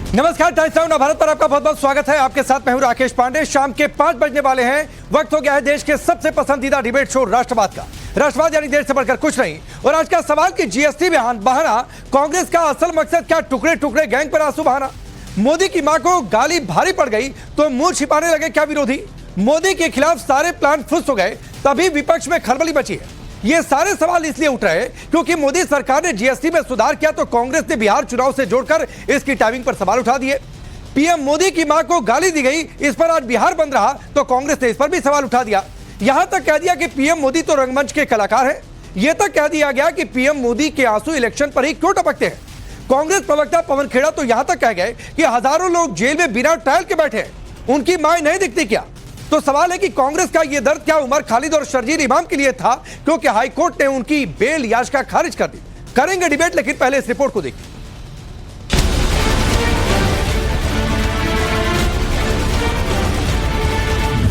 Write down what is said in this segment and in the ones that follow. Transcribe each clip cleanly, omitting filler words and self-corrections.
नमस्कार, times now Navbharat पर आपका बहुत बहुत स्वागत है। आपके साथ मैं हूं राकेश पांडे। शाम के 5 बजने वाले हैं। वक्त हो गया है देश के सबसे पसंदीदा डिबेट शो राष्ट्रवाद का। राष्ट्रवाद यानी देश से बढ़कर कुछ नहीं। और आज का सवाल कि जीएसटी में बहाना कांग्रेस का असल मकसद क्या? टुकड़े टुकड़े गैंग पर आंसू बहाना। मोदी की मां को गाली भारी पड़ गई तो मुंह छिपाने लगे क्या विरोधी? मोदी के खिलाफ सारे प्लान फुस हो गए तभी विपक्ष में खलबली मची है। ये सारे सवाल इसलिए उठ रहे हैं क्योंकि मोदी सरकार ने जीएसटी में सुधार किया तो कांग्रेस ने बिहार चुनाव से जोड़कर इसकी टाइमिंग पर सवाल उठा दिए। पीएम मोदी की मां को गाली दी गई, इस पर आज बिहार बंद रहा तो कांग्रेस ने इस पर भी सवाल उठा दिया। यहां तक कह दिया कि पीएम मोदी तो रंगमंच के कलाकार हैं। यह तक कह दिया गया कि पीएम मोदी के आंसू इलेक्शन पर ही क्यों टपकते हैं। कांग्रेस प्रवक्ता पवन खेड़ा तो यहां तक कह गए कि हजारों लोग जेल में बिना ट्रायल के बैठे हैं, उनकी मां नहीं दिखती क्या? तो सवाल है कि कांग्रेस का यह दर्द क्या उमर खालिद और शर्जील इमाम के लिए था क्योंकि हाईकोर्ट ने उनकी बेल याचिका खारिज कर दी। करेंगे डिबेट, लेकिन पहले इस रिपोर्ट को देखिए।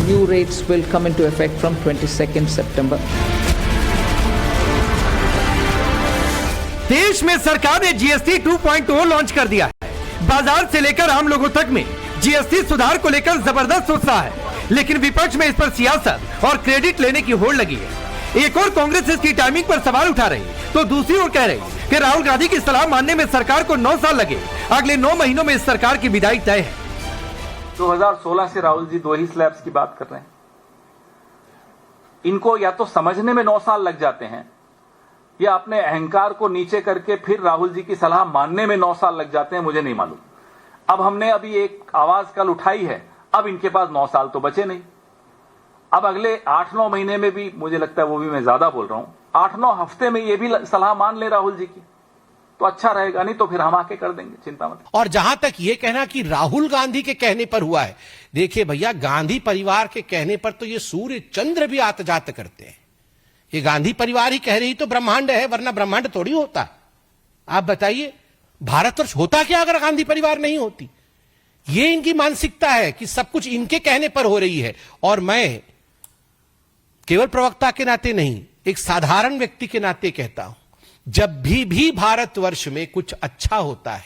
New rates will come into effect from 22nd September. देश में सरकार ने जीएसटी 2.0 लॉन्च कर दिया है। बाजार से लेकर आम लोगों तक में जीएसटी सुधार को लेकर जबरदस्त उत्साह है, लेकिन विपक्ष में इस पर सियासत और क्रेडिट लेने की होड़ लगी है। एक और कांग्रेस इसकी टाइमिंग पर सवाल उठा रही तो दूसरी ओर कह रही कि राहुल गांधी की सलाह मानने में सरकार को 9 साल लगे। अगले 9 महीनों में इस सरकार की विदाई तय है। 2016 से राहुल जी 2 ही स्लैब्स की बात कर रहे हैं। इनको या तो समझने में 9 साल लग जाते हैं या अपने अहंकार को नीचे करके फिर राहुल जी की सलाह मानने में 9 साल लग जाते हैं, मुझे नहीं मालूम। अब हमने अभी एक आवाज कल उठाई है, अब इनके पास 9 साल तो बचे नहीं। अब अगले 8-9 महीने में भी, मुझे लगता है वो भी मैं ज्यादा बोल रहा हूं, 8-9 हफ्ते में ये भी सलाह मान ले राहुल जी की तो अच्छा रहेगा, नहीं तो फिर हम आके कर देंगे, चिंता मत। और जहां तक ये कहना कि राहुल गांधी के कहने पर हुआ है, देखिए भैया, गांधी परिवार के कहने पर तो ये सूर्य चंद्र भी आत जात करते हैं। ये गांधी परिवार ही कह रही तो ब्रह्मांड है, वरना ब्रह्मांड थोड़ी होता। आप बताइए भारतवर्ष होता क्या अगर गांधी परिवार नहीं होती? ये इनकी मानसिकता है कि सब कुछ इनके कहने पर हो रही है। और मैं केवल प्रवक्ता के नाते नहीं, एक साधारण व्यक्ति के नाते कहता हूं, जब भी भारतवर्ष में कुछ अच्छा होता है,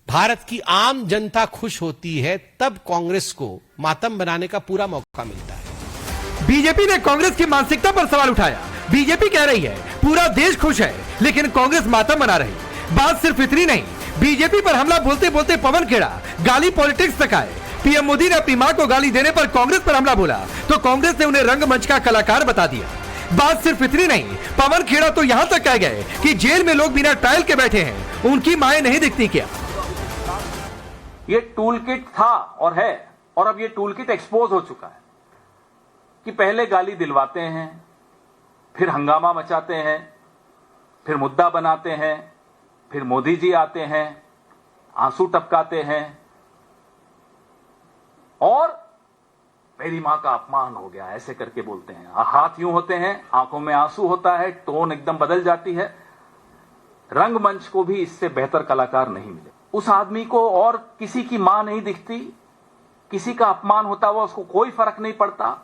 भारत की आम जनता खुश होती है, तब कांग्रेस को मातम बनाने का पूरा मौका मिलता है। बीजेपी ने कांग्रेस की मानसिकता पर सवाल उठाया। बीजेपी कह रही है पूरा देश खुश है लेकिन कांग्रेस मातम बना रही। बात सिर्फ इतनी नहीं, बीजेपी पर हमला बोलते बोलते पवन खेड़ा गाली पॉलिटिक्स तक आए। पीएम मोदी ने अपनी मां को गाली देने पर कांग्रेस पर हमला बोला तो कांग्रेस ने उन्हें रंगमंच का कलाकार बता दिया। बात सिर्फ इतनी नहीं, पवन खेड़ा तो यहां तक कह गए कि जेल में लोग बिना ट्रायल के बैठे हैं, उनकी माएं नहीं दिखती क्या? ये टूल किट था और है, और अब ये टूल किट एक्सपोज हो चुका है कि पहले गाली दिलवाते हैं, फिर हंगामा मचाते हैं, फिर मुद्दा बनाते हैं, फिर मोदी जी आते हैं, आंसू टपकाते हैं और मेरी मां का अपमान हो गया ऐसे करके बोलते हैं। हाथ यूं होते हैं, आंखों में आंसू होता है, टोन एकदम बदल जाती है। रंगमंच को भी इससे बेहतर कलाकार नहीं मिले। उस आदमी को और किसी की मां नहीं दिखती, किसी का अपमान होता हुआ उसको कोई फर्क नहीं पड़ता।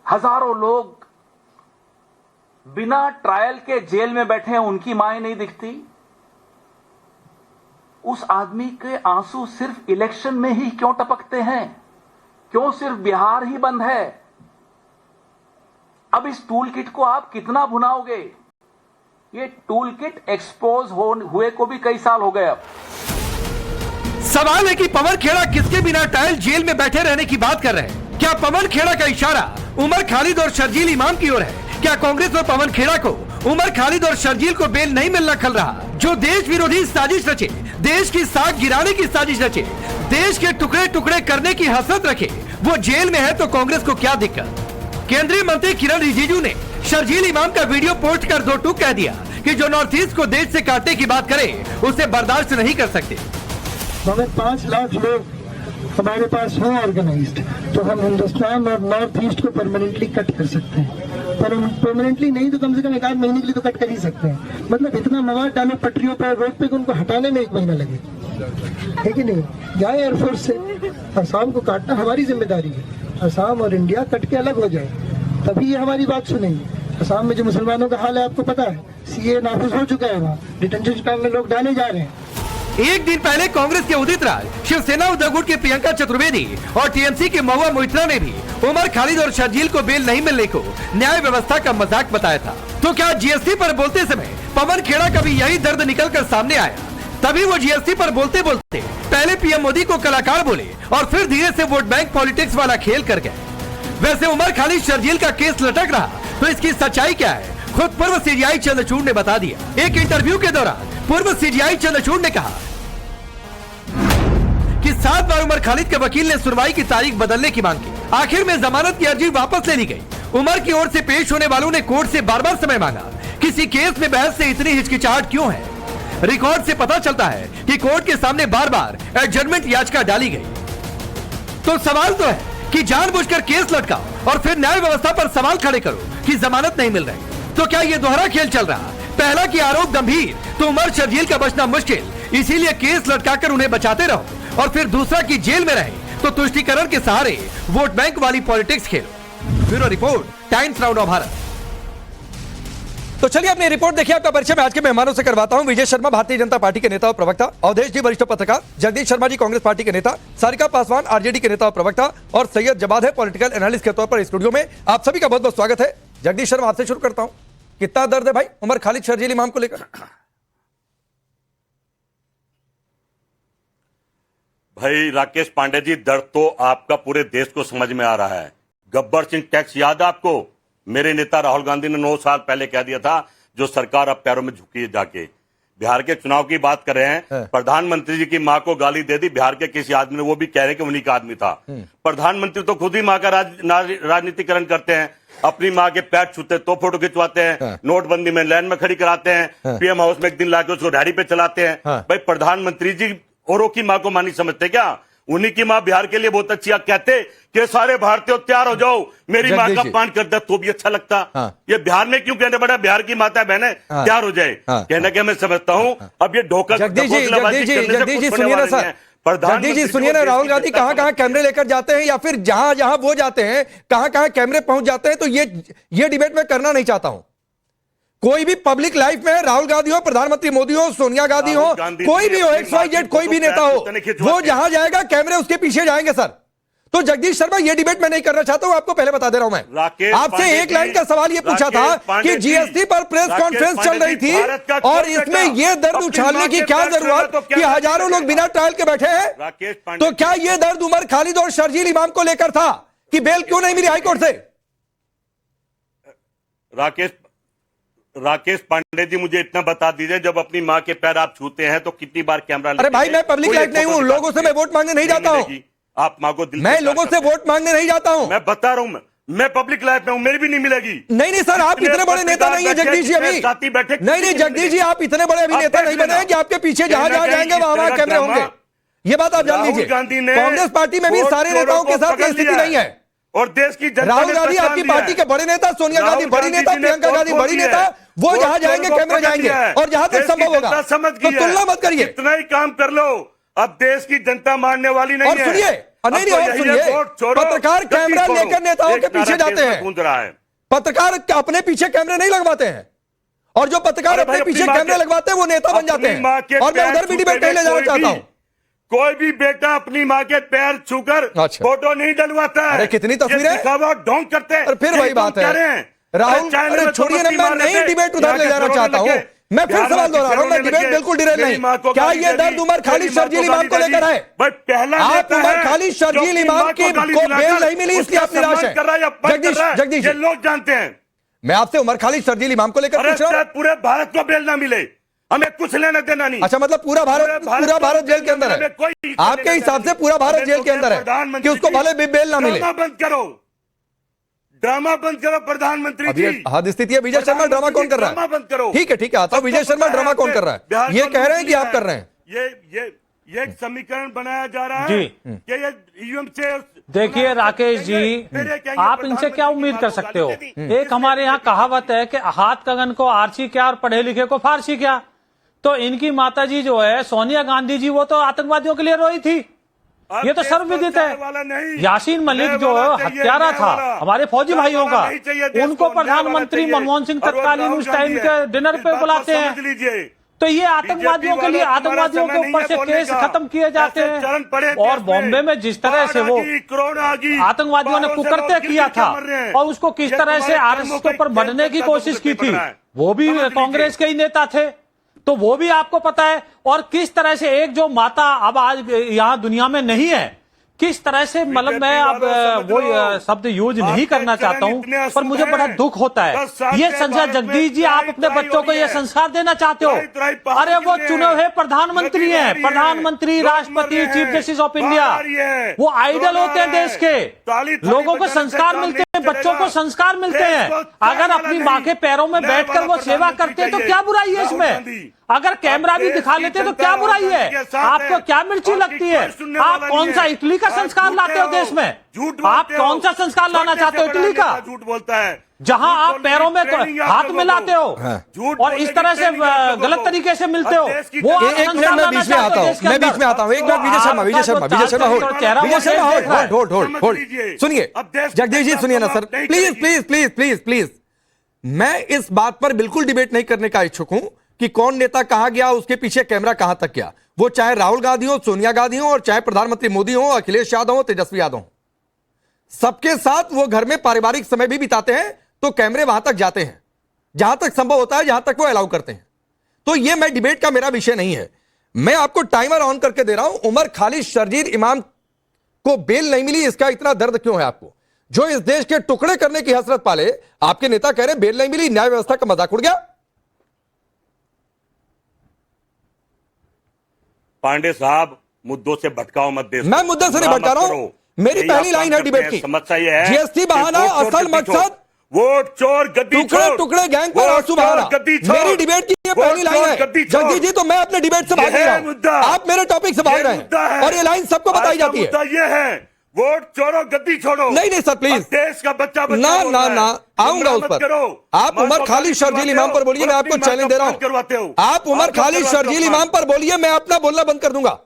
हजारों लोग बिना ट्रायल के जेल में बैठे हैं, उनकी मां नहीं दिखती। उस आदमी के आंसू सिर्फ इलेक्शन में ही क्यों टपकते हैं? क्यों सिर्फ बिहार ही बंद है? अब इस टूल किट को आप कितना भुनाओगे? ये टूल किट एक्सपोज हुए को भी कई साल हो गए। अब सवाल है कि पवन खेड़ा किसके बिना ट्रायल जेल में बैठे रहने की बात कर रहे हैं? क्या पवन खेड़ा का इशारा उमर खालिद और शर्जील इमाम की ओर है? क्या कांग्रेस और पवन खेड़ा को उमर खालिद और शर्जील को बेल नहीं मिलना खल रहा? जो देश विरोधी साजिश रचे, देश की साख गिराने की साजिश रचे, देश के टुकड़े टुकड़े करने की हसरत रखे, वो जेल में है तो कांग्रेस को क्या दिक्कत? केंद्रीय मंत्री किरण रिजिजू ने शर्जील इमाम का वीडियो पोस्ट कर 2 टूक कह दिया कि जो नॉर्थ ईस्ट को देश से काटने की बात करे उसे बर्दाश्त नहीं कर सकते। अगर 5 लाख लोग हमारे पास हो ऑर्गेनाइज्ड तो हम हिंदुस्तान और नॉर्थ ईस्ट को परमानेंटली कट कर सकते हैं। परमानेंटली नहीं तो कम से कम 1 महीने के लिए तो कट कर ही सकते हैं। मतलब इतना मवाद डाले पटरियों पर, रोड पे, उनको हटाने में 1 महीना लगे, है कि नहीं? जाए एयरफोर्स से, असम को काटना हमारी जिम्मेदारी है। असम और इंडिया कट के अलग हो जाए, तभी ये हमारी बात सुनेंगे। असम में जो मुसलमानों का हाल है आपको पता है, सीए नाफिज हो चुका है, वहाँ डिटेंशन कैंप में लोग डाले जा रहे हैं। एक दिन पहले कांग्रेस के उदित राज, शिवसेना उद्धव गुट की प्रियंका चतुर्वेदी और टीएमसी के महुआ मोइत्रा ने भी उमर खालिद और शर्जील को बेल नहीं मिलने को न्याय व्यवस्था का मजाक बताया था। तो क्या जीएसटी पर बोलते समय पवन खेड़ा का भी यही दर्द निकल कर सामने आया? तभी वो जीएसटी पर बोलते बोलते पहले पीएम मोदी को कलाकार बोले और फिर धीरे से वोट बैंक पॉलिटिक्स वाला खेल कर गए। वैसे उमर खालिद शर्जील का केस लटक रहा, तो इसकी सच्चाई क्या है खुद पूर्व सीजीआई चंद्रचूड़ ने बता दिया। एक इंटरव्यू के दौरान पूर्व सीजीआई चंद्रचूड़ ने कहा कि 7 बार उमर खालिद के वकील ने सुनवाई की तारीख बदलने की मांग की। आखिर में जमानत की अर्जी वापस ले ली गई। उमर की ओर से पेश होने वालों ने कोर्ट से बार-बार समय मांगा। किसी केस में बहस से इतनी हिचकिचाहट क्यों है? रिकॉर्ड से पता चलता है कि कोर्ट के सामने बार-बार एडजर्नमेंट याचिका डाली गई। तो सवाल तो है कि जानबूझकर केस लटकाओ और फिर न्याय व्यवस्था पर सवाल खड़े करो कि जमानत नहीं मिल रही। तो क्या ये दोहरा खेल चल रहा? पहला कि आरोप गंभीर तो उमर शर्जील का बचना मुश्किल, इसीलिए केस लटकाकर उन्हें बचाते रहो, और फिर दूसरा कि जेल में रहे तो तुष्टीकरण के सहारे वोट बैंक वाली पॉलिटिक्स खेलो। Bureau report, times now Bharat. तो चलिए अपनी रिपोर्ट देखिए। आपका परिचय मैं आज के मेहमानों से करवाता हूं। विजय शर्मा भारतीय जनता पार्टी के नेता और प्रवक्ता, अवधेश जी वरिष्ठ पत्रकार, जगदीश शर्मा जी कांग्रेस पार्टी के नेता, सारिका पासवान आरजेडी के नेता और प्रवक्ता, और सैयद जवाद है पॉलिटिकल एनालिस्ट के तौर पर स्टूडियो में। आप सभी का बहुत बहुत स्वागत है। जगदीश शर्मा आपसे शुरू करता हूं। कितना दर्द है भाई उमर खालिद शर्जील इमाम को लेकर? भाई राकेश पांडे जी, दर्द तो आपका पूरे देश को समझ में आ रहा है। गब्बर सिंह टैक्स याद है आपको? मेरे नेता राहुल गांधी ने 9 साल पहले कह दिया था जो सरकार अब पैरों में झुकी है जाके। बिहार के चुनाव की बात कर रहे हैं, प्रधानमंत्री जी की मां को गाली दे दी बिहार के किसी आदमी ने, वो भी कह रहे हैं कि उन्हीं का आदमी था। प्रधानमंत्री तो खुद ही मां का राजनीतिकरण करते हैं। अपनी मां के पैर छूते तो फोटो खिंचवाते हैं, नोटबंदी में लाइन में खड़ी कराते हैं, पीएम हाउस में एक दिन लाके उसको रेहड़ी पे चलाते हैं। भाई प्रधानमंत्री जी औरों की मां को मां नहीं समझते क्या? उन्हीं की मां बिहार के लिए बहुत अच्छी। आप कहते कि सारे भारतीय तैयार हो जाओ, मेरी मां का अपमान कर दे तो भी अच्छा लगता। ये बिहार में क्यों कहने पड़ा बिहार की माता बहने तैयार हो जाए? कहने के मैं समझता हूं अब ये ढोकर जगदीश जी सुनिए ना सर, जगदीश जी सुनिए ना, राहुल गांधी कहां कैमरे लेकर जाते हैं, या फिर जहां जहां वो जाते हैं कहां कैमरे पहुंच जाते हैं, तो ये डिबेट मैं करना नहीं चाहता हूं। कोई भी पब्लिक लाइफ में राहुल गांधी हो, प्रधानमंत्री मोदी हो, सोनिया गांधी हो, कोई भी हो, XYZ कोई भी नेता हो, वो जहां जाएगा कैमरे उसके पीछे जाएंगे सर। तो जगदीश शर्मा ये डिबेट मैं नहीं करना चाहता हूं, आपको पहले बता दे रहा हूं मैं। आपसे एक लाइन का सवाल ये पूछा था कि जीएसटी पर प्रेस कॉन्फ्रेंस चल रही थी और इसमें ये दर्द उछालने की क्या जरूरत कि हजारों लोग बिना ट्रायल के बैठे हैं? तो क्या ये दर्द उमर खालिद और शर्जील इमाम को लेकर था कि बेल क्यों नहीं मिली हाईकोर्ट से? राकेश पांडे जी, मुझे इतना बता दीजिए, जब अपनी मां के पैर आप छूते हैं तो कितनी बार कैमरा? अरे भाई मैं पब्लिक लाइफ नहीं हूं, लोगों से मैं वोट मांगने नहीं जाता हूं। आप मां को दिल मैं लोगों से वोट मांगने नहीं जाता हूं। मैं बता रहा हूं, मैं पब्लिक लाइफ में हूं, मेरी भी नहीं मिलेगी। नहीं सर, आप इतने बड़े नेता नहीं है जगदीश जी अभी। नहीं जगदीश जी, आप इतने बड़े अभी नेता नहीं बने हैं कि आपके पीछे जहां जहां जाएंगे वहां कैमरे होंगे। ये बात आप जान लीजिए। कांग्रेस पार्टी में भी सारे नेताओं के साथ ये स्थिति नहीं है। और देश की राहुल गांधी आपकी पार्टी के बड़े नेता, सोनिया गांधी बड़ी नेता, प्रियंका गांधी बड़ी नेता, वो जहां जाएंगे कैमरे जाएंगे, और जहां तक संभव होगा। तो तुलना मत करिए। इतना ही काम कर लो, अब देश की जनता मानने वाली नहीं है। और सुनिए, नहीं और सुनिए, पत्रकार कैमरा लेकर नेताओं के पीछे जाते हैं। पत्रकार अपने पीछे कैमरे नहीं लगवाते हैं, और जो पत्रकार अपने पीछे कैमरे लगवाते हैं वो नेता बन जाते हैं। और मैं उधर भी डिबेट नहीं ले जाना चाहता हूं। कोई भी बेटा अपनी मां के पैर छूकर फोटो नहीं डलवाता है। अरे कितनी तस्वीरें ढोंग करते हैं। और फिर वही बात है राहुल, अरे छोड़िए ना, मैं नहीं डिबेट उधर ले जाना चाहता हूं। मैं फिर सवाल दोहरा रहा हूं, मैं डिबेट बिल्कुल डिरेल नहीं। क्या ये दर्द उमर खालिद शर्जील इमाम को लेकर है? आप उमर खालिद शर्जील इमाम को बेल नहीं मिली इसलिए आप निराश हैं? जगदीश लोग जानते हैं। मैं आपसे उमर खालिद शर्जील इमाम को लेकर पूछ रहा हूं। पूरे भारत को बेल ना मिले, हमें कुछ लेना देना नहीं। अच्छा, मतलब पूरा भारत जेल के अंदर है? आपके हिसाब से पूरा भारत जेल के अंदर है कि उसको भले भी बेल ना मिले? बंद करो, ड्रामा बंद करो प्रधानमंत्री जी। हद स्थिति है। विजय शर्मा ड्रामा कौन कर रहा है? बंद करो। ठीक है आता हूं। विजय शर्मा ड्रामा कौन कर रहा है? ये कह रहे हैं कि आप कर रहे हैं। ये एक समीकरण बनाया जा रहा है कि ये ईवीएम से। देखिए राकेश जी, आप इनसे क्या उम्मीद कर सकते हो? एक हमारे यहाँ कहावत है कि हाथ कंगन को आरसी क्या और पढ़े लिखे को फारसी क्या। तो इनकी माताजी जो है सोनिया गांधी जी, वो तो आतंकवादियों के लिए रोई थी, ये तो सर्वविदित है। यासीन मलिक जो हत्यारा था हमारे फौजी भाइयों का, उनको प्रधानमंत्री मनमोहन सिंह तत्कालीन उस टाइम के डिनर पे बुलाते हैं। तो ये आतंकवादियों के लिए आतंकवादियों के ऊपर से केस खत्म किए जाते हैं। और बॉम्बे में जिस तरह से वो आतंकवादियों ने कुकर्ते किया था और उसको किस तरह से आरएसएस के ऊपर बढ़ने की कोशिश की थी, वो भी कांग्रेस के ही नेता थे, तो वो भी आपको पता है। और किस तरह से एक जो माता अब आज यहाँ दुनिया में नहीं है, किस तरह से, मतलब मैं अब वो शब्द यूज नहीं करना चाहता हूं, पर मुझे बड़ा दुख होता है। ये संजय जगदीश जी, आप अपने बच्चों को ये संस्कार देना चाहते हो? अरे वो चुने हुए प्रधानमंत्री हैं, प्रधानमंत्री, राष्ट्रपति, चीफ जस्टिस ऑफ इंडिया, वो आइडल होते हैं देश के। लोगों को संस्कार मिलते हैं, बच्चों को संस्कार मिलते हैं। अगर अपनी माँ के पैरों में बैठकर वो सेवा करते हैं तो क्या बुराई है इसमें? अगर कैमरा भी दिखा लेते तो क्या बुराई है? आपको क्या मिर्ची लगती है? आप कौन सा इटली का संस्कार लाते हो देश में? आप कौन सा संस्कार लाना चाहते हो इटली का? झूठ बोलता है, जहां आप पैरों में हाथ मिलाते हो और इस तरह से गलत तरीके से मिलते हो, वो आप एक मिनट मैं बीच में आता हूं, मैं बीच में आता हूं। एक मिनट, विजय शर्मा होल्ड। सुनिए जगदीश जी, सुनिए ना sir, please please please please please. मैं इस बात पर बिल्कुल डिबेट नहीं करने का इच्छुक हूं कि कौन नेता कहां गया, उसके पीछे कैमरा कहां तक गया। वो चाहे राहुल गांधी हो, सोनिया गांधी हो, और चाहे प्रधानमंत्री मोदी हो, अखिलेश यादव हो, तेजस्वी यादव हो, सबके साथ वो घर में पारिवारिक समय भी बिताते हैं, तो कैमरे वहां तक जाते हैं जहां तक संभव होता है, जहां तक वो अलाउ करते हैं। तो ये मैं डिबेट का मेरा विषय नहीं है। मैं आपको टाइमर ऑन करके दे रहा हूं। उमर खालिद शर्जील इमाम को बेल नहीं मिली, इसका इतना दर्द क्यों है आपको? जो इस देश के टुकड़े करने की हसरत पाले, आपके नेता कह रहे बेल नहीं मिली, न्याय व्यवस्था का मजाक उड़ गया। पांडे साहब, मुद्दों से भटकाओ मत। देश मैं मुद्दे से नहीं भटका रहा हूं, मेरी पहली लाइन है डिबेट की। समस्या ये है, जीएसटी बहाना, असल मकसद वोट चोर गद्दी टुकड़े टुकड़े गैंग पर आंसू बहाना। मेरी डिबेट की ये पहली लाइन है जगदीश जी, तो मैं अपने डिबेट से भाग नहीं रहा हूं, आप मेरे टॉपिक से भाग रहे हैं, और ये लाइन सबको बताई जाती है। ये है, वोट चोरो गद्दी छोड़ो। नहीं सर प्लीज, देश का बच्चा ना आऊंगा उस पर। आप उमर खालिद शर्जील इमाम पर बोलिए, मैं आपको चैलेंज दे रहा हूं। आप उमर खालिद शर्जील इमाम पर बोलिए, मैं अपना बोलना बंद कर दूंगा।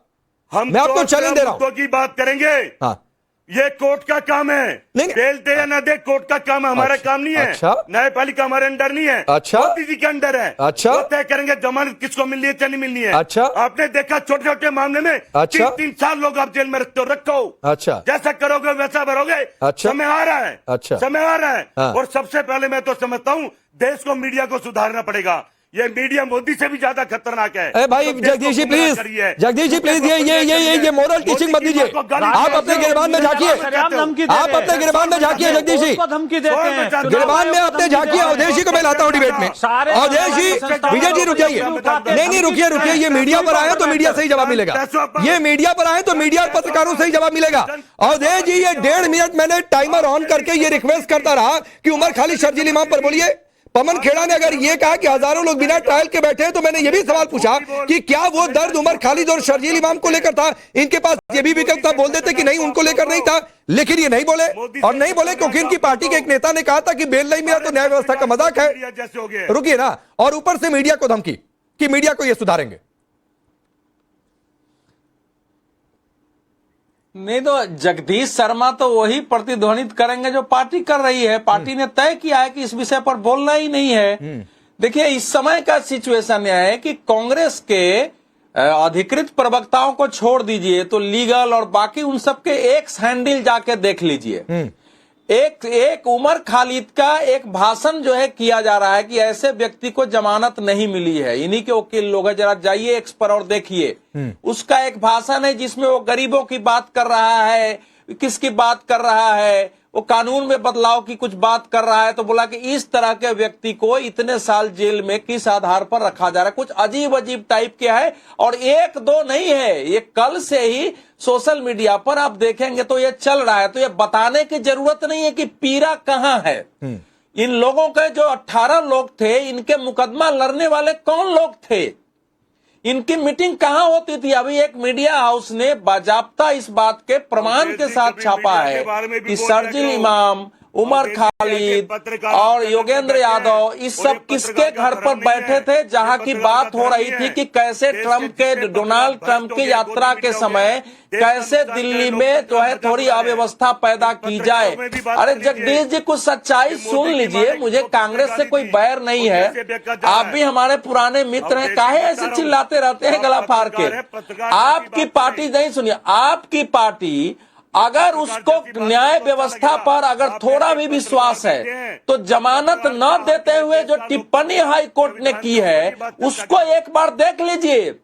मैं आपको चैलेंज दे रहा हूं। की बात करेंगे, हाँ, ये कोर्ट का काम है। नहीं, बेल दे या न दे, कोर्ट का काम है, हमारा काम नहीं है। अच्छा, न्यायपालिका हमारे अंडर नहीं है। अच्छा, मोदी के अंडर है। अच्छा, वो तय करेंगे जमानत किसको मिलनी है, क्या नहीं मिलनी है। अच्छा, आपने देखा छोटे छोटे मामले में अच्छा, 3 साल लोग आप जेल में रखते हो, रखो। अच्छा, जैसा करोगे वैसा भरोगे। अच्छा, समय आ रहा है। अच्छा, समय आ रहा है। हाँ। और सबसे पहले मैं तो समझता हूँ देश को, मीडिया को सुधारना पड़ेगा। ये मीडिया मोदी से भी ज्यादा खतरनाक है। अरे भाई जगदीश जी प्लीज, जगदीश जी प्लीज, ये मोरल टीचिंग मत दीजिए। आप अपने गिरबान में झांकिए, आप अपने गिरबान में झांकिए जगदीश जी, गिरबान में अपने झांकिए। अवधेश जी को मैं लाता हूँ डिबेट में। अवधेश जी, विजय जी रुक जाइए, नहीं रुकिए। ये मीडिया पर आए तो मीडिया से ही जवाब मिलेगा। ये मीडिया पर आए तो मीडिया और पत्रकारों से ही जवाब मिलेगा। अवधेश जी, ये 1.5 मिनट मैंने टाइमर ऑन करके ये रिक्वेस्ट करता रहा कि उमर खालिद शर्जील इमाम पर बोलिए। पवन खेड़ा ने अगर ये कहा कि हजारों लोग बिना ट्रायल के बैठे हैं, तो मैंने ये भी सवाल पूछा कि क्या वो दर्द उमर खालिद और शर्जील इमाम को लेकर था? इनके पास ये भी विकल्प था, बोल देते कि नहीं उनको लेकर नहीं था, लेकिन ये नहीं बोले। और नहीं बोले क्योंकि इनकी पार्टी के एक नेता ने कहा था कि बेल नहीं मिला तो न्याय व्यवस्था का मजाक है। रुकिए ना, और ऊपर से मीडिया को धमकी कि मीडिया को ये सुधारेंगे। नहीं तो जगदीश शर्मा तो वही प्रतिध्वनित करेंगे जो पार्टी कर रही है। पार्टी ने तय किया है कि इस विषय पर बोलना ही नहीं है। देखिए, इस समय का सिचुएशन यह है कि कांग्रेस के अधिकृत प्रवक्ताओं को छोड़ दीजिए, तो लीगल और बाकी उन सबके एक्स हैंडल जाके देख लीजिए। एक उमर खालिद का एक भाषण जो है किया जा रहा है कि ऐसे व्यक्ति को जमानत नहीं मिली है, इन्हीं के वकील लोग हैं, जरा जाइए एक्स पर और देखिए। उसका एक भाषण है जिसमें वो गरीबों की बात कर रहा है, किसकी बात कर रहा है, वो कानून में बदलाव की कुछ बात कर रहा है। तो बोला कि इस तरह के व्यक्ति को इतने साल जेल में किस आधार पर रखा जा रहा है, कुछ अजीब अजीब टाइप के है। और 1-2 नहीं है, ये कल से ही सोशल मीडिया पर आप देखेंगे तो ये चल रहा है। तो ये बताने की जरूरत नहीं है कि पीरा कहां है। इन लोगों के जो 18 लोग थे, इनके मुकदमा लड़ने वाले कौन लोग थे, इनकी मीटिंग कहां होती थी? अभी एक मीडिया हाउस ने बाजाप्ता इस बात के प्रमाण के साथ छापा है कि शर्जील इमाम, उमर खालिद और योगेंद्र यादव, इस सब किसके घर पर बैठे थे जहां की बात हो रही थी कि कैसे डोनाल्ड ट्रंप की यात्रा के समय कैसे दिल्ली में जो है थोड़ी अव्यवस्था पैदा की जाए। अरे जगदीश जी, कुछ सच्चाई सुन लीजिए। मुझे कांग्रेस से कोई बैर नहीं है, आप भी हमारे पुराने मित्र हैं, काहे ऐसे चिल्लाते रहते हैं गला फाड़ के। आपकी पार्टी नहीं, सुनिए, आपकी पार्टी अगर उसको न्याय व्यवस्था पर अगर थोड़ा भी विश्वास है तो जमानत न देते हुए जो टिप्पणी हाई कोर्ट ने की है उसको एक बार देख लीजिए।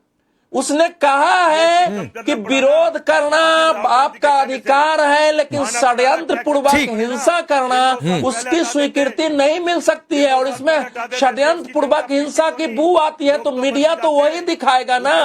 उसने कहा है कि विरोध करना आपका अधिकार है, लेकिन षड्यंत्र पूर्वक हिंसा करना उसकी स्वीकृति नहीं मिल सकती है। और इसमें षड्यंत्र पूर्वक हिंसा की बू आती है तो मीडिया तो वही दिखाएगा ना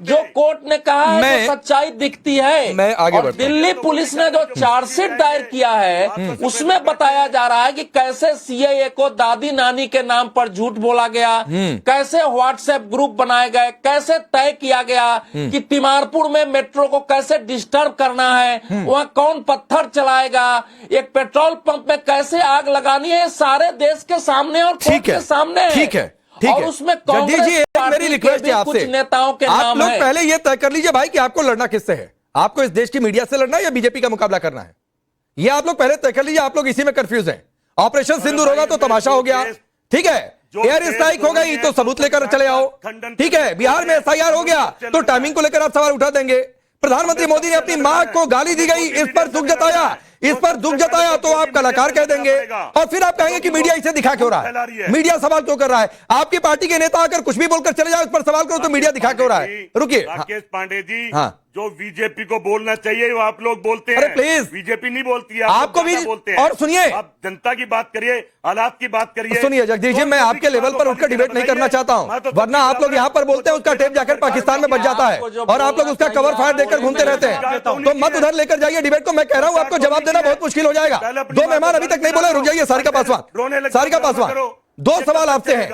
जो कोर्ट ने कहा है, जो सच्चाई दिखती है। मैं आगे और दिल्ली पुलिस ने जो चार्जशीट दायर किया है उसमें बताया जा रहा है कि कैसे सीएए को दादी नानी के नाम पर झूठ बोला गया, कैसे व्हाट्सएप ग्रुप बनाए गए, कैसे तय किया गया कि तिमारपुर में मेट्रो को कैसे डिस्टर्ब करना है, वहां कौन पत्थर चलाएगा, एक पेट्रोल पंप में कैसे आग लगानी है, सारे देश के सामने और कोर्ट के सामने है। ठीक है, और उसमें कांग्रेस मेरी रिक्वेस्ट है आपसे, कुछ नेताओं के आप नाम लोग है। पहले ये तय कर लीजिए भाई कि आपको लड़ना किससे है। आपको इस देश की मीडिया से लड़ना है या बीजेपी का मुकाबला करना है, ये आप लोग पहले तय कर लीजिए। आप लोग इसी में कंफ्यूज हैं। ऑपरेशन सिंदूर होगा तो तमाशा हो गया, ठीक है, एयर स्ट्राइक हो गई तो सबूत लेकर चले आओ, ठीक है, बिहार में एसआईआर हो गया तो टाइमिंग को लेकर आप सवाल उठा देंगे। प्रधानमंत्री मोदी ने अपनी मां को गाली दी गई, इस पर दुख जताया, इस पर दुख जताया तो आप कलाकार कह देंगे और फिर आप कहेंगे कि मीडिया इसे दिखा क्यों रहा है, मीडिया सवाल क्यों कर रहा है। आपकी पार्टी के नेता अगर कुछ भी बोलकर चले जाए उस पर सवाल करो तो मीडिया दिखा क्यों रहा है। रुकिए राकेश पांडे जी, हाँ, जो बीजेपी को बोलना चाहिए वो आप लोग बोलते हैं। अरे प्लीज, बीजेपी नहीं बोलती है, आपको भी बोलते हैं। और सुनिए, आप जनता की बात करिए, हालात की बात करिए। सुनिए जगदीश जी, मैं आपके लेवल पर उठकर डिबेट नहीं करना चाहता हूं, वरना आप लोग यहां पर बोलते हैं उसका टेप जाकर पाकिस्तान में बच जाता है और आप लोग उसका कवर फायर देकर घूमते रहते हैं। तो मत उधर लेकर जाइए डिबेट को। मैं कह रहा हूं आपको जवाब देना बहुत मुश्किल हो जाएगा। दो मेहमान अभी तक नहीं बोले, रुक जाइए। सारिका पासवान, सारिका पासवान, दो सवाल आपसे हैं,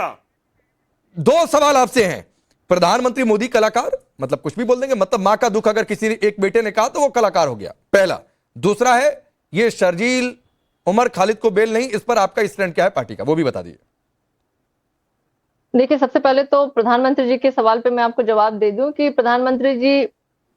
दो सवाल आपसे हैं। प्रधानमंत्री मोदी कलाकार, मतलब कुछ भी बोल देंगे, मतलब मां का दुख अगर किसी एक बेटे ने कहा तो वो कलाकार हो गया, पहला। दूसरा है ये शर्जील उमर खालिद को बेल नहीं, इस पर आपका स्टैंड क्या है पार्टी का, वो भी बता दीजिए। देखिए, सबसे पहले तो प्रधानमंत्री जी के सवाल पे मैं आपको जवाब दे दूं कि प्रधानमंत्री जी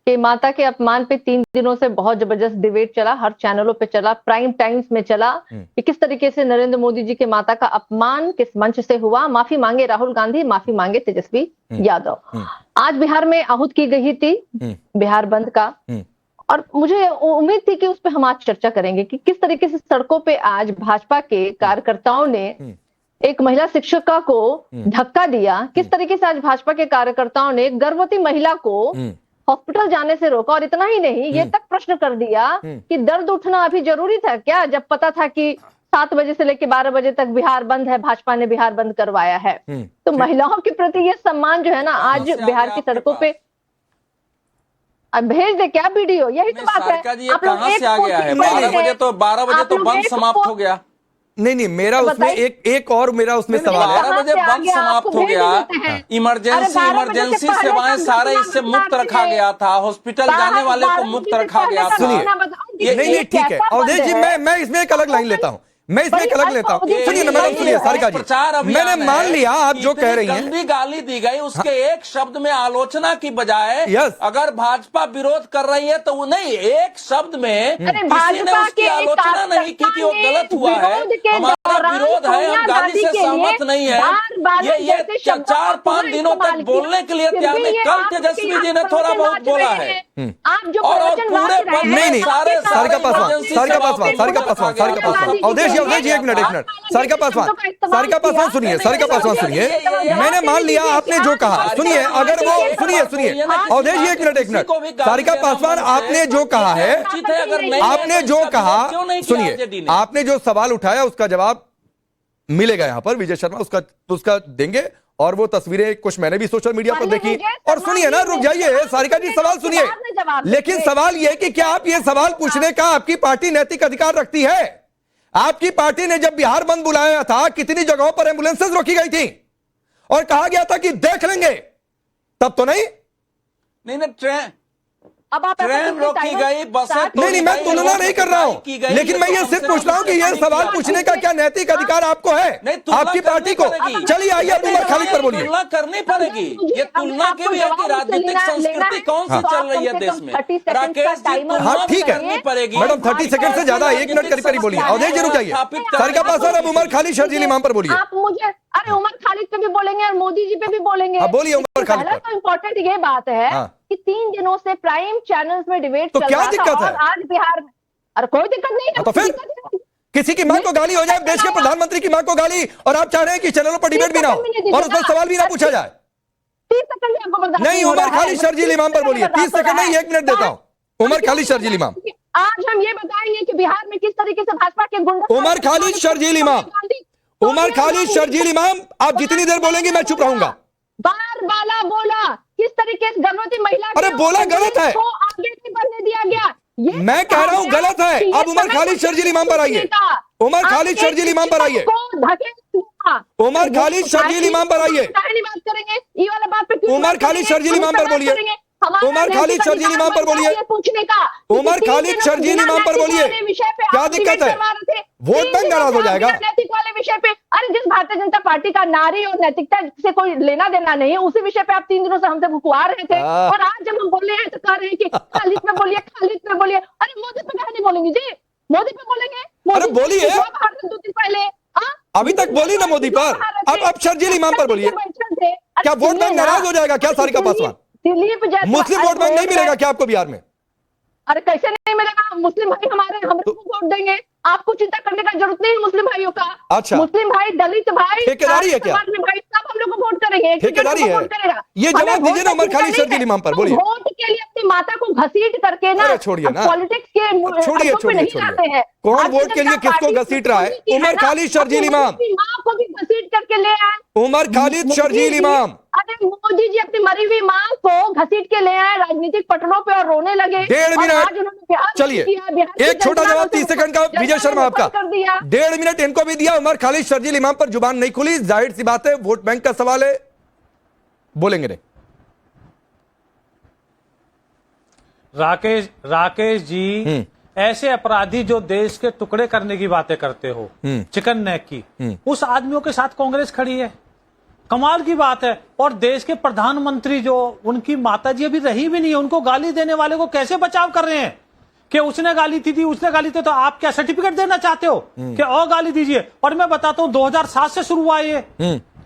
के माता के अपमान पे 3 दिनों से बहुत जबरदस्त डिबेट चला, हर चैनलों पे चला, प्राइम टाइम्स में चला कि किस तरीके से नरेंद्र मोदी जी के माता का अपमान किस मंच से हुआ। माफी मांगे राहुल गांधी, माफी मांगे तेजस्वी यादव। आज बिहार में आहूत की गई थी बिहार बंद का, और मुझे उम्मीद थी कि उस पर हम आज चर्चा करेंगे कि किस तरीके से सड़कों पे आज भाजपा के कार्यकर्ताओं ने एक महिला शिक्षिका को धक्का दिया, किस तरीके से आज भाजपा के कार्यकर्ताओं ने गर्भवती महिला को हॉस्पिटल जाने से रोका, और इतना ही नहीं, ये तक प्रश्न कर दिया कि दर्द उठना अभी जरूरी था क्या, जब पता था कि 7 बजे से लेकर 12 बजे तक बिहार बंद है, भाजपा ने बिहार बंद करवाया है। तो महिलाओं के प्रति ये सम्मान जो है ना, आज बिहार की सड़कों पे अब भेज दे क्या वीडियो, यही तो बात है। आप लोग कहां से आ गया है? 12 बजे तो बंद समाप्त हो गया। नहीं, मेरा उसमें एक और मेरा उसमें सवाल है। 12 बजे बंद समाप्त हो गया। इमरजेंसी सेवाएं सारे इससे मुक्त रखा गया था, हॉस्पिटल जाने वाले को मुक्त रखा गया था। सुनिए, नहीं ठीक है अवधेश जी, मैं इसमें एक अलग लाइन लेता हूँ, मैं इसमें एक अलग लेता हूँ। सुनिए ना मैडम, सुनिए सारिका जी, मैंने मान लिया आप जो कह रही हैं, गंदी गाली दी गई, उसके एक शब्द में आलोचना की बजाय अगर भाजपा विरोध कर रही है तो वो नहीं, एक शब्द में किसी ने उसकी आलोचना नहीं की कि वो गलत हुआ है, हमारा विरोध है, हम गाली से सहमत नहीं है। ये 4-5 दिनों तक बोलने के लिए तैयार नहीं। कल तेजस्वी जी ने थोड़ा बहुत बोला है, और पूरे नहीं सारिका पासवान, अवधेश जी एक मिनट, सारिका पासवान सुनिए, मैंने मान लिया आपने जो कहा। सुनिए, अगर वो सुनिए अवधेश जी एक मिनट, सारिका पासवान आपने जो कहा है, आपने जो कहा, सुनिए, आपने जो सवाल उठाया उसका जवाब मिलेगा यहाँ पर। विजय शर्मा उसका देंगे, और वो तस्वीरें कुछ मैंने भी सोशल मीडिया पर देखी। और सुनिए ना, रुक जाइए सारिका जी, सवाल सुनिए, लेकिन सवाल यह कि क्या आप ये सवाल पूछने का आपकी पार्टी नैतिक अधिकार रखती है? आपकी पार्टी ने जब बिहार बंद बुलाया था, कितनी जगहों पर एम्बुलेंसेस रोकी गई थी और कहा गया था कि देख लेंगे, तब तो नहीं। अब आप ट्रेन रोकी गई, बसें नहीं, मैं तुलना नहीं कर रहा हूँ, लेकिन मैं ये सिर्फ पूछ रहा हूँ कि ये सवाल पूछने का क्या नैतिक अधिकार आपको है, आपकी पार्टी को? चलिए आइए, अब उमर खालिद पर बोलिए। तुलना करनी पड़ेगी, ये तुलना की भी है कि राजनीतिक संस्कृति कौन सी चल रही है देश में। राकेश जी, हाँ ठीक है मैडम, 30 सेकंड से ज्यादा, 1 मिनट करीब करीब बोलिए। अवधेश जी रुक जाइए, सारिका पासवान अब उमर खालिद शर्जील इमाम पर बोलिए। आप मुझे, अरे उमर खालिद पे भी बोलेंगे और मोदी जी पे भी बोलेंगे। हाँ बोलिए उमर खालिद पर। तो इम्पोर्टेंट ये बात है कि 3 दिनों से प्राइम चैनल्स में डिबेट तो चल क्या रहा था दिक्कत है? और आज बिहार में, अरे कोई दिक्कत नहीं है। तो फिर किसी की मां को गाली हो जाए, देश के प्रधानमंत्री की मां को गाली, और आप चाह रहे हैं कि चैनलों पर डिबेट भी ना हो और उस पर सवाल भी ना पूछा जाए? 30 सेकंड में आपको बर्दाश्त नहीं, उमर खालिद शर्जील इमाम पर बोलिए। 30 सेकंड नहीं, 1 मिनट देता हूं। उमर खालिद शर्जील इमाम, आज हम ये बताएंगे कि बिहार में किस तरीके से भाजपा के गुंडा उमर खालिद शर्जील इमाम, उमर खालिद शर्जील इमाम, आप जितनी देर बोलेंगे मैं चुप रहूंगा। बार बाला बोला किस तरीके से गर्भवती महिला अरे बोला गलत है, को आगे नहीं बढ़ने दिया गया। ये मैं कह रहा हूं गलत है। अब उमर खालिद शर्जील इमाम पर आइए, उमर खालिद शर्जील इमाम पर आइए, उमर खालिद शर्जील इमाम पर आइए, बात करेंगे ये वाला बात पे। उमर खालिद शर्जील इमाम पर बोलिए, उमर खालिद शर्जील इमाम पर बोलिए, पूछने का उमर खालिद शर्जील इमाम पर बोलिए। क्या दिक्कत है? वोट बैंक नाराज हो जाएगा। नैतिक वाले विषय पे, अरे जिस भारतीय जनता पार्टी का नारी और नैतिकता से कोई लेना देना नहीं है, उसी विषय पे आप 3 दिनों से हमसे भुकवा रहे थे, और आज जब हम बोले हैं तो कह रहे हैं कि खालिद पे बोलिए, खालिद पे बोलिए। अरे मोदी पे कहा नहीं बोलेंगे जी, मोदी पे बोलेंगे। अरे बोलिए, 2 दिन पहले अभी तक बोली ना मोदी पर, अब शर्जील इमाम पर बोलिए। क्या वोट बैंक नाराज हो जाएगा क्या सारिका पासवान? दिलीप जैसा मुस्लिम वोट बैंक नहीं मिलेगा क्या आपको बिहार में? अरे कैसे नहीं मिलेगा? मुस्लिम भाई हमारे, हम लोग को वोट देंगे। आपको चिंता करने का जरूरत नहीं है मुस्लिम भाइयों का। अच्छा, मुस्लिम भाई, दलित भाई, ठेकेदारी है क्या? भाई सब हम लोग को वोट करेंगे। ठेकेदारी है? ये जवाब दीजिए ना उमर खालिद शर्जील इमाम पर, बोलिए। वोट के लिए अपनी माता को घसीट करके ना, छोड़िए ना, पॉलिटिक्स के छोड़िए छोड़िए, कौन वोट के लिए किसको घसीट रहा है? उमर खालिद शर्जील इमाम, माँ को भी घसीट करके ले आए। उमर खालिद शर्जील इमाम। अरे मोदी जी अपनी मरी हुई माँ को घसीट के ले आए राजनीतिक पटलों पे और रोने लगे। 1.5 मिनट, चलिए एक छोटा जवाब 30 सेकंड का विजय शर्मा आपका। 1.5 मिनट इनको भी दिया। उमर खालिद शर्जील इमाम पर जुबान नहीं खुली, जाहिर सी बात है वोट बैंक का सवाल है, बोलेंगे नहीं। राकेश जी, ऐसे अपराधी जो देश के टुकड़े करने की बातें करते हो, चिकन नेक की, उस आदमियों के साथ कांग्रेस खड़ी है। कमाल की बात है। और देश के प्रधानमंत्री जो, उनकी माताजी अभी रही भी नहीं है, उनको गाली देने वाले को कैसे बचाव कर रहे हैं कि उसने गाली थी उसने गाली थी, तो आप क्या सर्टिफिकेट देना चाहते हो कि और गाली दीजिए? और मैं बताता हूं 2007 से शुरू हुआ ये,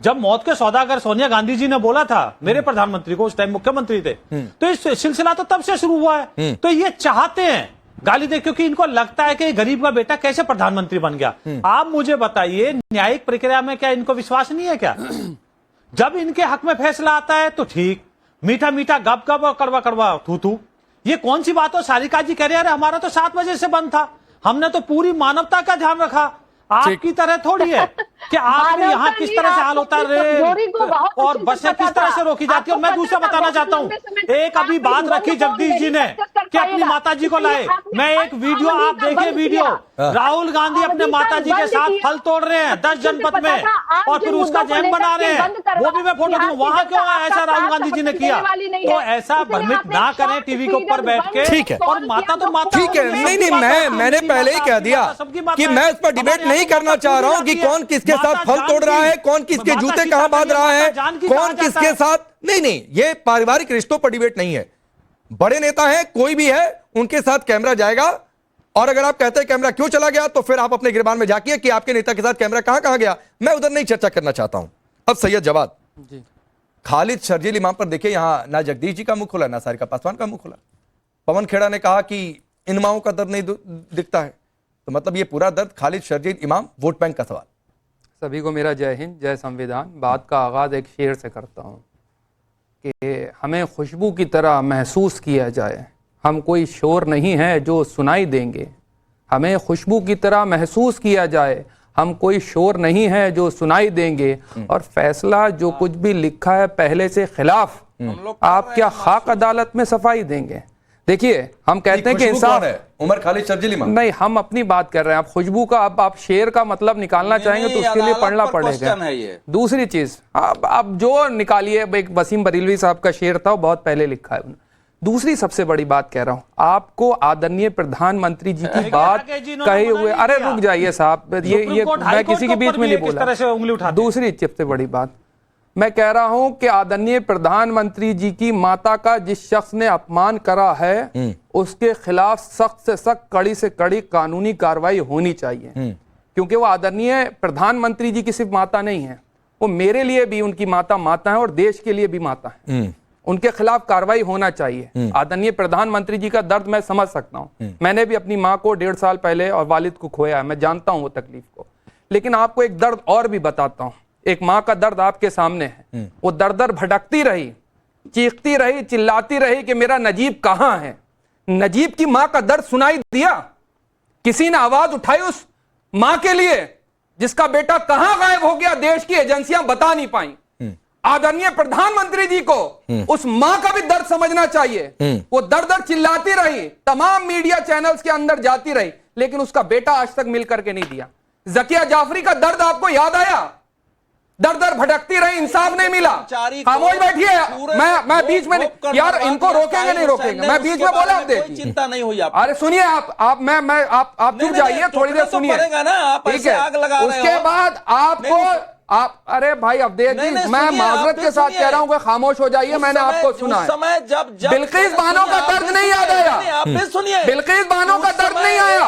जब मौत के सौदागर सोनिया गांधी जी ने बोला था मेरे प्रधानमंत्री को, उस टाइम मुख्यमंत्री थे, तो इस सिलसिला तो तब से शुरू हुआ है। तो ये चाहते हैं गाली दे, क्योंकि इनको लगता है कि गरीब का बेटा कैसे प्रधानमंत्री बन गया। आप मुझे बताइए, न्यायिक प्रक्रिया में क्या इनको विश्वास नहीं है क्या? जब इनके हक में फैसला आता है तो ठीक, मीठा मीठा गप गप और कड़वा कड़वा थू थू। ये कौन सी बात हो? सारिका जी कह रहे हैं हमारा तो 7 बजे से बंद था, हमने तो पूरी मानवता का ध्यान रखा। आपकी तरह थोड़ी है कि आपके यहाँ किस तरह से हाल होता है और बसें किस तरह से रोकी जाती है। और मैं दूसरा बताना चाहता हूँ, एक अभी बात रखी जगदीश जी ने कि अपनी माताजी को लाए। मैं एक वीडियो, आप देखिए वीडियो, राहुल गांधी अपने माताजी के साथ फल तोड़ रहे हैं 10 जनपद में, और फिर उसका जैम बना रहे हैं, वो भी मैं फोटो दूं। वहां क्यों ऐसा राहुल गांधी जी ने किया? तो ऐसा भ्रमित ना करें टीवी के ऊपर बैठ के। ठीक है, और माता तो माता, ठीक है। नहीं, मैंने पहले ही कह दिया कि मैं इस पर डिबेट नहीं करना चाह रहा हूं कि कौन किसके साथ फल तोड़ रहा है, कौन किसके जूते कहां बांध रहा है, कौन किसके साथ। नहीं, ये पारिवारिक रिश्तों पर डिबेट नहीं है। बड़े नेता हैं, कोई भी है, उनके साथ कैमरा जाएगा, और अगर आप कहते हैं कैमरा क्यों चला गया, तो फिर आप अपने गिरबान में जाके कि आपके नेता के साथ कैमरा कहां गया, मैं उधर नहीं चर्चा करना चाहता हूं। अब सैयद जवाद जी, खालिद शर्जील इमाम पर देखिए, यहां ना जगदीश जी का मुंह खुला, ना सारिका पासवान का मुंह खुला। पवन खेड़ा ने कहा कि इन माओं का दर्द नहीं दिखता है, तो मतलब ये पूरा दर्द खालिद शर्जील इमाम, वोट बैंक का सवाल। सभी को मेरा जय हिंद, जय संविधान। बात का आगाज एक शेर से करता हूँ कि हमें खुशबू की तरह महसूस किया जाए, हम कोई शोर नहीं है जो सुनाई देंगे। हमें खुशबू की तरह महसूस किया जाए, हम कोई शोर नहीं है जो सुनाई देंगे। और फैसला जो कुछ भी लिखा है पहले से खिलाफ, आप क्या खाक अदालत में सफाई देंगे? देखिए, हम कहते हैं कि इंसाफ है। उमर खालिद शर्जील इमाम नहीं, हम अपनी बात कर रहे हैं। आप खुशबू का, अब शेर का मतलब निकालना चाहेंगे तो उसके लिए पढ़ना पड़ेगा। दूसरी चीज, अब जो निकालिए, एक वसीम बरेलवी साहब का शेर था, वो बहुत पहले लिखा है। दूसरी सबसे बड़ी बात कह रहा हूं, आपको आदरणीय प्रधानमंत्री जी की बात राकेश जी, इन्होंने कहे मना हुए, नहीं अरे किया। रुक जाइए साहब, ये मैं किसी के बीच में नहीं बोला। तरह से उंगली उठाते दूसरी सबसे बड़ी बात मैं कह रहा हूं कि आदरणीय प्रधानमंत्री जी की माता का जिस शख्स ने अपमान करा है उसके खिलाफ सख्त से सख्त, कड़ी से कड़ी कानूनी कार्रवाई होनी चाहिए, क्योंकि वो आदरणीय प्रधानमंत्री जी की सिर्फ माता नहीं है, वो मेरे लिए भी उनकी माता है और देश के लिए भी माता है। उनके खिलाफ कार्रवाई होना चाहिए। आदरणीय प्रधानमंत्री जी का दर्द मैं समझ सकता हूं, मैंने भी अपनी मां को 1.5 साल पहले और वालिद को खोया है, मैं जानता हूं वो तकलीफ को। लेकिन आपको एक दर्द और भी बताता हूं, एक मां का दर्द आपके सामने है। वो दर भटकती रही, चीखती रही, चिल्लाती रही कि मेरा नजीब कहां है। नजीब की मां का दर्द सुनाई दिया? किसी ने आवाज उठाई उस मां के लिए जिसका बेटा कहां गायब हो गया? देश की एजेंसियां बता नहीं पाई। आदरणीय प्रधानमंत्री जी को उस मां का भी दर्द समझना चाहिए। वो दर चिल्लाती रही, तमाम मीडिया चैनल्स के अंदर जाती रही, लेकिन उसका बेटा आज तक मिल करके नहीं दिया। जकिया जाफरी का दर्द आपको याद आया? दर भटकती रही, इंसाफ नहीं मिला। खामोश बैठिए, मैं बीच में यार इनको रोकेंगे नहीं रोकेंगे, मैं बीच में बोला आप देखिए, चिंता नहीं हुई। अरे सुनिए आप चुप जाइए, थोड़ी देर सुनिए, ठीक है? उसके बाद आप अरे भाई अवधेश जी, मैं माजरत के साथ कह रहा हूं कि खामोश हो जाइए, मैंने आपको सुना है। बिल्किस बानो का दर्द नहीं याद आया? सुनिए, बिल्किस बानो का दर्द नहीं आया?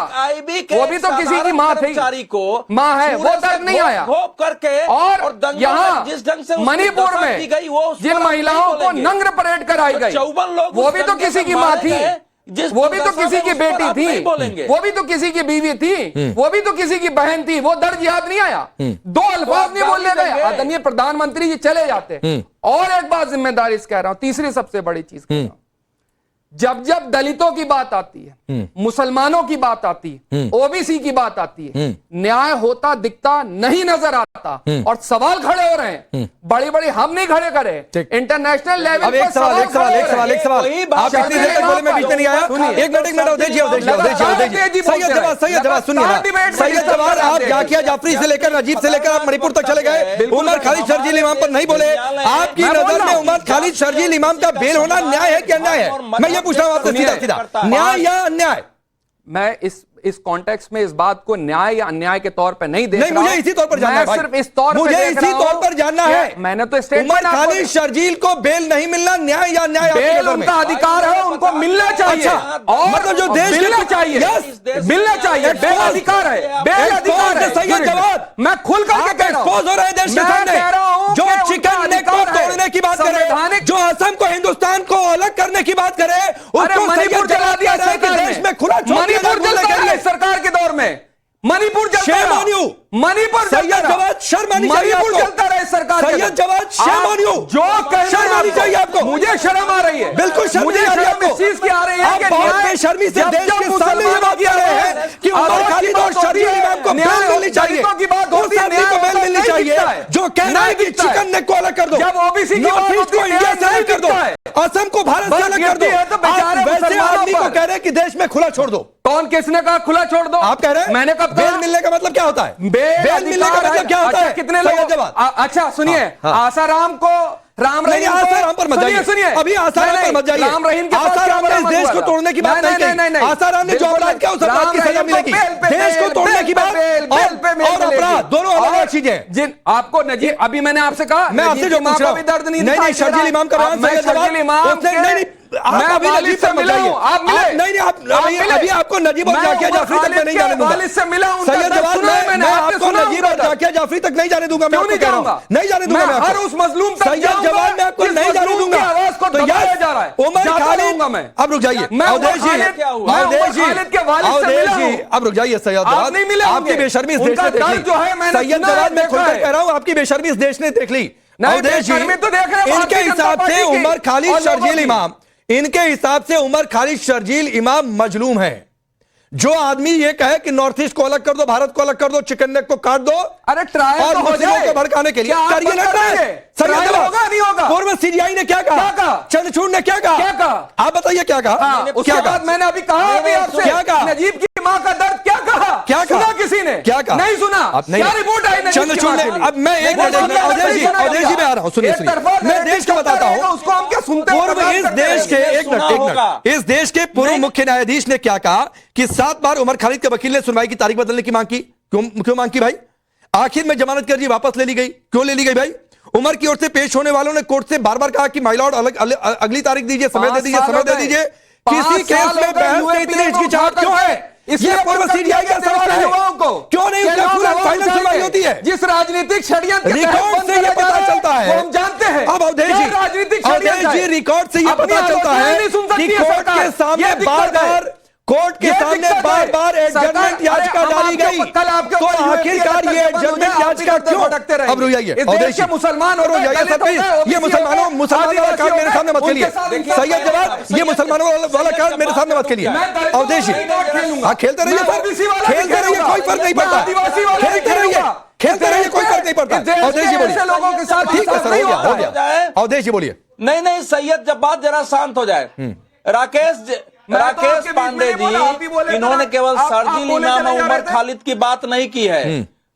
वो भी तो किसी की माँ थी, माँ है, वो दर्द नहीं आया? करके और यहाँ जिस ढंग से मणिपुर में जिन महिलाओं को नंग्न परेड कराई गई, 54 लोग वो भी तो किसी की माँ थी, वो भी तो किसी की बेटी थी, वो भी तो किसी की बीवी थी, वो भी तो किसी की बहन थी। वो दर्द याद नहीं आया? 2 अल्फाज नहीं बोलने गए, आदरणीय प्रधानमंत्री जी चले जाते। और एक बात जिम्मेदारी से कह रहा हूं, तीसरी सबसे बड़ी चीज कह रहा हूं, जब दलितों की बात आती है, मुसलमानों की बात आती है, ओबीसी की बात आती है, न्याय होता दिखता नहीं नजर आता। और सवाल खड़े हो रहे हैं, बड़ी बड़ी हम नहीं खड़े करे, इंटरनेशनल लेवल अब एक सवाल आप इतनी देर तक बोले, मैं बीच में नहीं आया। एक मिनट अवधेश जी, सैयद जवाद सुनिए, सैयद जवाद, आप जाकिया जाफरी से लेकर नजीब से लेकर आप मणिपुर तक चले गए, उमर खालिद शर्जील इमाम पर नहीं बोले। आपकी नजर में उमर खालिद शर्जील इमाम का बेल होना न्याय है कि अन्याय है? मैं ये पूछ रहा हूं आपसे सीधा, न्याय या अन्याय? मैं इस कॉन्टेक्स्ट में इस बात को न्याय या अन्याय के तौर पे नहीं देख रहा। मुझे इसी तौर पर जानना है, सिर्फ इस तौर मुझे इसी तौर पर जानना है। मैंने तो उमर खालिद शर्जील को बेल नहीं मिलना न्याय या अन्याय? बेल उनका अधिकार है, उनको मिलना चाहिए। और मतलब जो देश मिलना चाहिए, मिलना चाहिए, बेल अधिकार है, बेल अधिकार है। सैयद जवाद, मैं खुल करके कह रहा हूं, हो रहे देश के सामने जो चिकन नेक को तोड़ने की बात करे, जो असम को हिंदुस्तान को अलग करने की बात करे, उसको मणिपुर जला दिया देश में खुला छोड़ दिया सरकार के दौर में। मणिपुर जलता रहा, मणिपुर मणिपुर जलता रहे सरकार। Syed Jawad, shame on you, जो शर्म आनी चाहिए आपको। मुझे शर्म आ रही है, बिल्कुल शर्म मुझे शर्म इस चीज की आ रही है आप बहुत बेशर्मी से देश के सामने ये बात कर रहे हैं कि उमर खालिद और शर्जील इमाम को बेल मिलनी चाहिए, की बात होती है, उस आदमी को बेल मिलनी चाहिए जो कह रहा है कि चिकन नेक को अलग कर दो, जब ओबीसी की बात होती को इंडिया से अलग कर दो, असम को भारत से अलग कर दो। आप वैसे आदमी को कह रहे हैं कि देश में खुला छोड़ दो। कौन किसने कहा खुला छोड़ दो? आप कह रहे हैं। मैंने कब बेल मिलने का मतलब क्या होता है? बेल मिलने का मतलब क्या होता है? कितने लोग? अच्छा सुनिए, आसाराम को राम रहीम आसाराम पर मत जाइए, सुनिए, अभी आसाराम पर मत जाइए। राम रहीम आसाराम ने इस देश को तोड़ने की बात नहीं की। आसाराम ने जो अपराध किया उस अपराध की सजा मिलेगी। देश को तोड़ने की बात और अपराध दोनों अलग चीजें। जिन आपको नजीब, अभी मैंने आपसे कहा, मैं आपसे जो पूछ रहा हूं, दर्द नहीं शर्जील इमाम का बयान, शर्जील इमाम आप अभी नजीब से मिला हूं, आप नहीं अभी आपको नजीब और जाकिया जाफरी तक नहीं जाने दूंगा। सैयद जवाद, मैं आपको नजीब और जाकिया जाफरी तक नहीं जाने दूंगा। मैं आपको कह रहा हूं, नहीं जाने दूंगा। मैं हर उस मजलूम तक सैयद जवाद, मैं आपको नहीं जाने दूंगा। तो यार उमर खालिद, अब रुक जाइए, अवधेश जी, अब रुक जाइए। सैयद जवाद, आपकी बेशर्मी इस देश ने देख ली। सैयद जवाद, मैं खुलकर कह रहा हूं, आपकी बेशर्मी इस देश ने देख ली। अवधेश जी, इनके हिसाब से उमर खालिद शर्जील इमाम, इनके हिसाब से उमर खालिद शर्जील इमाम मजलूम है। जो आदमी ये कहे कि नॉर्थ ईस्ट को अलग कर दो, भारत को अलग कर दो, चिकन नेक को काट दो, अरे ट्रायल और मुस्लिमों को भड़काने के लिए करिए ना ट्रायल। ट्रायल होगा नहीं होगा? पूर्व सीबीआई ने क्या कहा? चंद्रचूड़ ने क्या कहा? आप बताइए क्या कहा? उसके बाद मैंने अभी कहा, अभी आपसे, क्या कहा? नजीब की मां का दर्द क्या कहा? क्या कहा? किसी ने क्या कहा? नहीं सुना। अब नहीं, क्या रिपोर्ट आई नजीब की चंद्रचूड़ मां ने, के लिए? अब मैं एक मिनट, अवधेश जी में आ रहा हूं, सुनिए मैं देश को बताता हूं, उसको हम क्या सुनते हैं? पूर्व इस देश के एक मिनट इस देश के पूर्व मुख्य न्यायाधीश ने क्या कहा कि 7 बार उमर खालिद के वकील ने सुनवाई की तारीख बदलने की मांग की। क्यों मांग की भाई? आखिर में जमानत की अर्जी वापस ले ली गई। क्यों ले ली गई भाई? उमर की ओर से पेश होने वालों ने कोर्ट से बार बार कहा कि माय लॉर्ड अगली तारीख दीजिए, समय दे दीजिए, समय दे दीजिए। किसी केस में बहस में इतनी हिचकिचाहट क्यों है? इसलिए पूर्व सीबीआई का सवाल है, युवाओं को क्यों नहीं उसका पूरा फाइनल सुनवाई होती है? जिस राजनीतिक षड्यंत्र के रिकॉर्ड तहत से ये बंद पता किया चलता जा रहा है, वो हम जानते हैं। अब अवधेश क्या जी, राजनीतिक अवधेश षड्यंत्र जी, है? रिकॉर्ड से ये अपनी पता चलता आलोचना है नहीं सुन सकती कि है कोर्ट सरकार। के सामने ये दिक्कत बार है। बार कोर्ट के ये सामने दिक्कत बार है। बार एडजमेंट सरकार, याचिका हम डाली आपके गई, कल आपके तो ऊपर आखिरकार ये एडजमेंट याचिका क्यों? अब रुइए, अवधेश जी, मुसलमान और रुइए, ये मुसलमानों वाला कार्ड मेरे सामने मत खेलिए। सैयद जवाब, ये मुसलमानों वाला कार्ड मेरे सामने मत खेलिए। अवधेश जी, हाँ खेलते रहिए सर, खेलते रहिए, कोई फर्क नहीं पड़ता, खेलते रहिए, खेलते रहिए, कोई फर्क नहीं पड़ता। अवधेश जी बोलिए। लोगों के साथ ठीक है सर, हो गया। अवधेश जी बोलिए। नहीं सैयद जब बात जरा शांत हो जाए। राकेश पांडे जी, इन्होंने केवल शर्जील इमाम उमर खालिद की बात नहीं की है।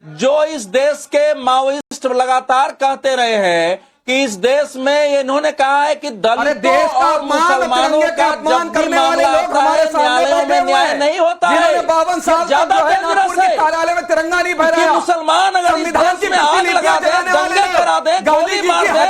जो इस देश के माओइस्ट लगातार कहते रहे हैं कि इस देश में इन्होंने कहा है कि दलितों और मुसलमानों का जब भी मामला आता है न्यायालयों में न्याय नहीं होता है। 52 साल ज्यादा डेंजरस है कार्यालय में तिरंगा नहीं कि फहराया। मुसलमान अगर इस देश में आग लगा दे, दंगे करा दे, गोली मार दे,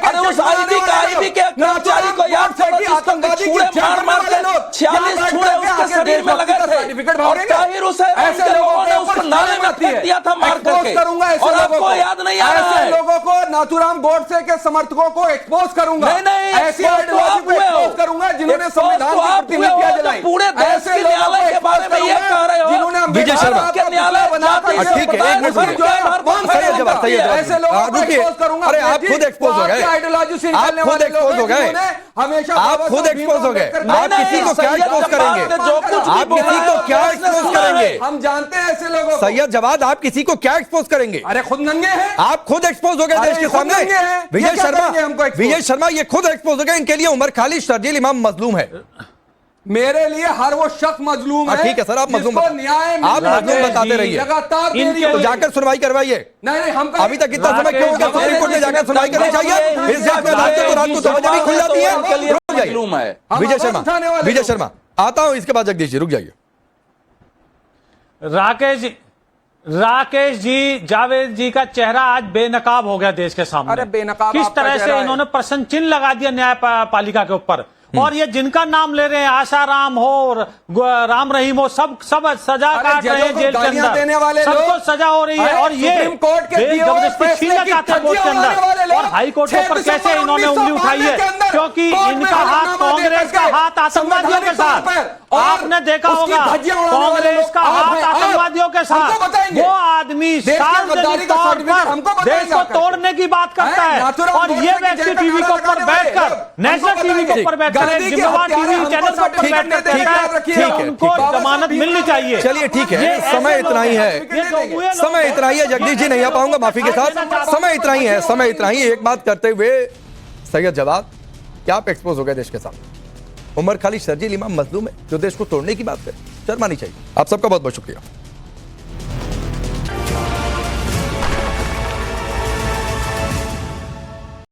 अरे उस आईबी के कर्मचारी को याद करो जिसको छुरे मार के 46 छुरे उसके शरीर में लगे थे और ताहिर हुसैन ऐसे लोगों ने उसको नाले में फेंक दिया था मार करके, और आपको याद नहीं आ रहा है। ऐसे लोगों को नाथूराम गोडसे के समर्थकों को एक्सपोज करूंगा। नहीं, ऐसी आइडियोलॉजी को एक्सपोज करूंगा जिन्होंने संविधान की प्रतिनिधित्व जलाई। पूरे देश के न्यायालय के बारे में ये कह रहे हो जिन्होंने विजय शर्मा के न्यायालय बनाकर ठीक है, एक मिनट सही जवाब, ऐसे लोगों को एक्सपोज करूंगा। अरे आप खुद एक्सपोज हो गए, आइडियोलॉजी से आप खुद एक्सपोज हो गए, हमेशा आप खुद एक्सपोज हो गए। आप किसी को क्या एक्सपोज करेंगे? आप किसी को क्या एक्सपोज करेंगे? हम जानते हैं ऐसे लोगों को। सैयद जवाद, आप किसी को क्या एक्सपोज करेंगे? अरे खुद नंगे हैं। आप खुद एक्सपोज हो गए देश के सामने। विजय शर्मा ये खुद एक्सपोज हो गए। इनके लिए उमर खालिद शर्जील इमाम मजलूम है। मेरे लिए हर वो शख्स मजलूम है। ठीक है सर, आप मजलूम न्याय आप मजलूम बताते रहिए, लगातार तो जाकर सुनवाई करवाइए। नहीं हम अभी तक इतना समय क्यों हो गया? सुप्रीम कोर्ट में जाकर सुनवाई करनी चाहिए। इस देश में रात को 2 बजे भी खुल जाती है। रुक जाइए विजय शर्मा, आता हूं, इसके बाद जगदीश जी रुक जाइए। राकेश जी, जावेद जी का चेहरा आज बेनकाब हो गया देश के सामने। अरे बेनकाब किस आपका तरह चेहरा से है। इन्होंने प्रश्न चिन्ह लगा दिया न्यायपालिका के ऊपर। और ये जिनका नाम ले रहे हैं, आशाराम हो, राम रहीम हो, सब सजा काट रहे हैं जेल के अंदर, सबको सजा हो रही है। और ये कोर्ट के जबरदस्ती छीनना चाहते हैं वोट के अंदर। और हाई कोर्ट के ऊपर कैसे इन्होंने उंगली उठाई है? क्योंकि इनका हाथ, कांग्रेस का हाथ आतंकवादियों के साथ। आपने देखा होगा कांग्रेस का हाथ आतंकवादियों के साथ। वो आदमी सार्वजनिक तौर पर देश को तोड़ने की बात करता है, और ये व्यक्ति टीवी के ऊपर बैठकर, नेशनल टीवी के ऊपर बैठकर, जिम्मेवार टीवी चैनल पर बैठकर कहता है कि उनको जमानत मिलनी चाहिए। चलिए ठीक है, समय इतना ही है, समय इतना ही है। जगदीश जी नहीं आ पाऊंगा, माफी के साथ। समय इतना ही है, समय इतना ही। एक बात करते हुए सैयद जवाब, क्या आप एक्सपोज हो गए देश के सामने? उमर खालिद शर्जील इमाम मजलूम है जो देश को तोड़ने की बात करे, शर्मा नहीं चाहिए। आप सबका बहुत बहुत शुक्रिया।